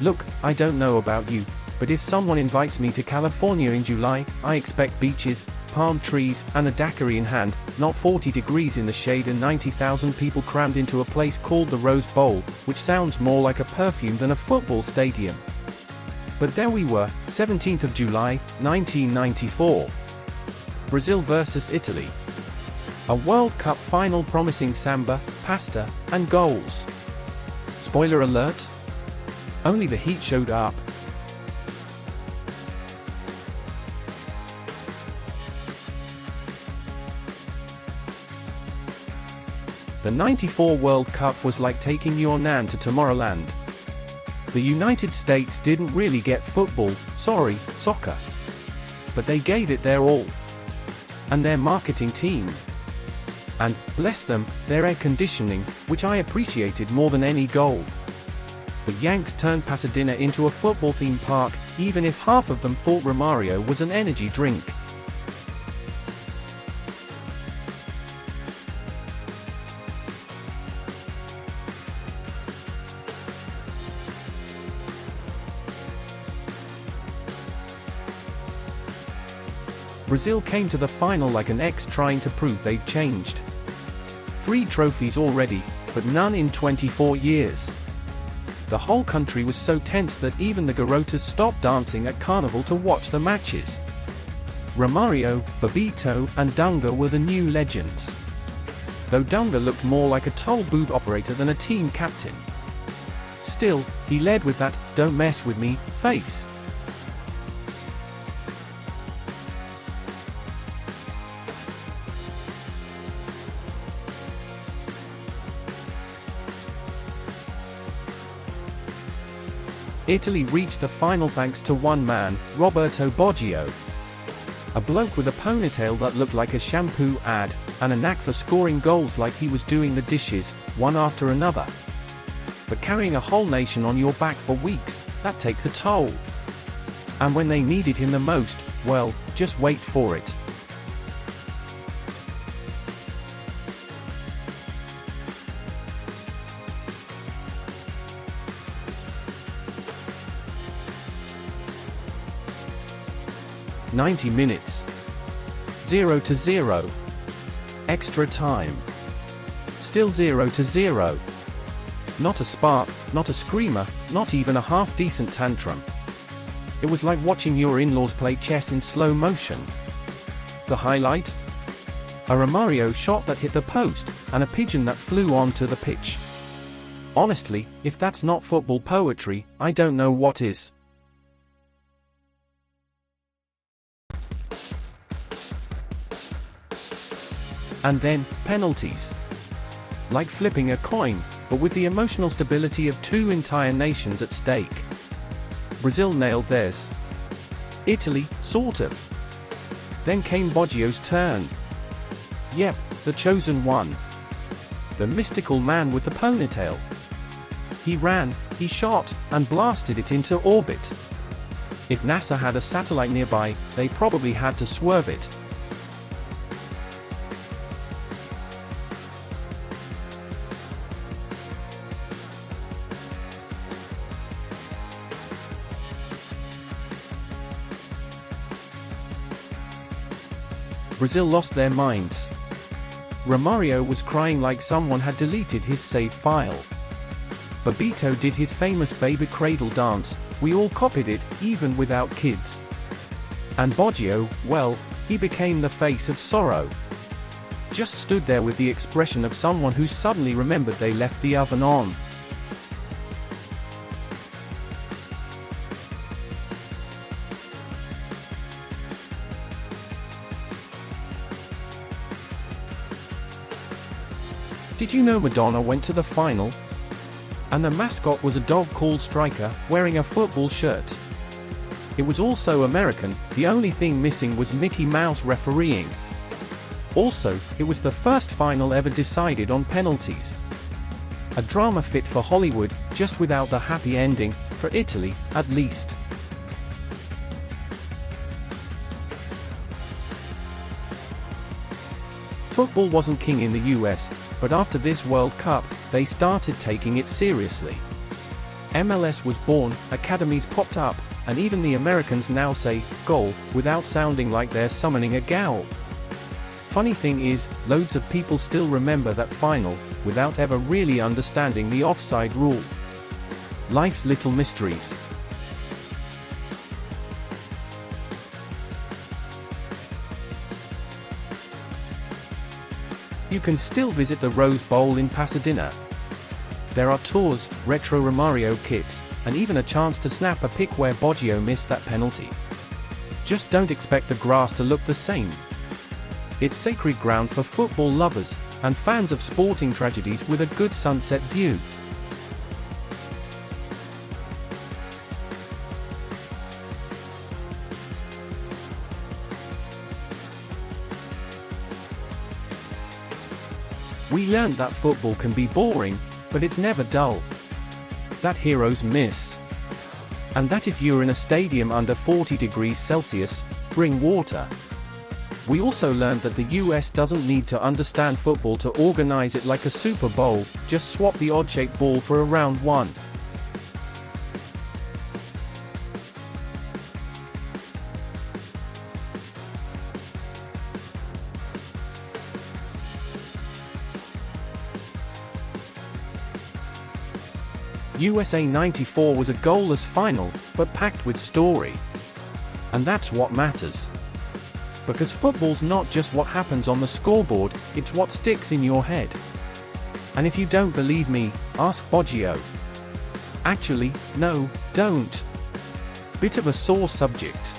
Look, I don't know about you, but if someone invites me to California in July, I expect beaches, palm trees, and a daiquiri in hand, not 40 degrees in the shade and 90,000 people crammed into a place called the Rose Bowl, which sounds more like a perfume than a football stadium. But there we were, 17th of July, 1994. Brazil versus Italy. A World Cup final promising samba, pasta, and goals. Spoiler alert? Only the heat showed up. The '94 World Cup was like taking your nan to Tomorrowland. The United States didn't really get football, sorry, soccer. But they gave it their all. And their marketing team. And, bless them, their air conditioning, which I appreciated more than any goal. The Yanks turned Pasadena into a football theme park, even if half of them thought Romario was an energy drink. Brazil came to the final like an ex trying to prove they'd changed. 3 trophies already, but none in 24 years. The whole country was so tense that even the garotas stopped dancing at Carnival to watch the matches. Romario, Bebeto, and Dunga were the new legends. Though Dunga looked more like a toll booth operator than a team captain. Still, he led with that "don't mess with me" face. Italy reached the final thanks to one man, Roberto Baggio. A bloke with a ponytail that looked like a shampoo ad, and a knack for scoring goals like he was doing the dishes, one after another. But carrying a whole nation on your back for weeks, that takes a toll. And when they needed him the most, well, just wait for it. "90 minutes. 0-0. Extra time. Still 0-0. Not a spark, not a screamer, not even a half-decent tantrum. It was like watching your in-laws play chess in slow motion. The highlight? A Romario shot that hit the post, and a pigeon that flew onto the pitch. Honestly, if that's not football poetry, I don't know what is. And then, penalties. Like flipping a coin, but with the emotional stability of 2 entire nations at stake. Brazil nailed theirs. Italy, sort of. Then came Baggio's turn. Yep, the chosen one. The mystical man with the ponytail. He ran, he shot, and blasted it into orbit. If NASA had a satellite nearby, they probably had to swerve it. Brazil lost their minds. Romario was crying like someone had deleted his save file. Bebeto did his famous baby cradle dance, we all copied it, even without kids. And Baggio, well, he became the face of sorrow. Just stood there with the expression of someone who suddenly remembered they left the oven on. Did you know Madonna went to the final? And the mascot was a dog called Striker, wearing a football shirt. It was also American, the only thing missing was Mickey Mouse refereeing. Also, it was the first final ever decided on penalties. A drama fit for Hollywood, just without the happy ending, for Italy, at least. Football wasn't king in the US, but after this World Cup, they started taking it seriously. MLS was born, academies popped up, and even the Americans now say, goal, without sounding like they're summoning a goal. Funny thing is, loads of people still remember that final, without ever really understanding the offside rule. Life's little mysteries. You can still visit the Rose Bowl in Pasadena. There are tours, retro Romario kits, and even a chance to snap a pic where Baggio missed that penalty. Just don't expect the grass to look the same. It's sacred ground for football lovers, and fans of sporting tragedies with a good sunset view. We learned that football can be boring, but it's never dull. That heroes miss. And that if you're in a stadium under 40 degrees Celsius, bring water. We also learned that the US doesn't need to understand football to organize it like a Super Bowl, just swap the odd-shaped ball for a round one. USA 94 was a goalless final, but packed with story. And that's what matters. Because football's not just what happens on the scoreboard, it's what sticks in your head. And if you don't believe me, ask Baggio. Actually, no, don't. Bit of a sore subject.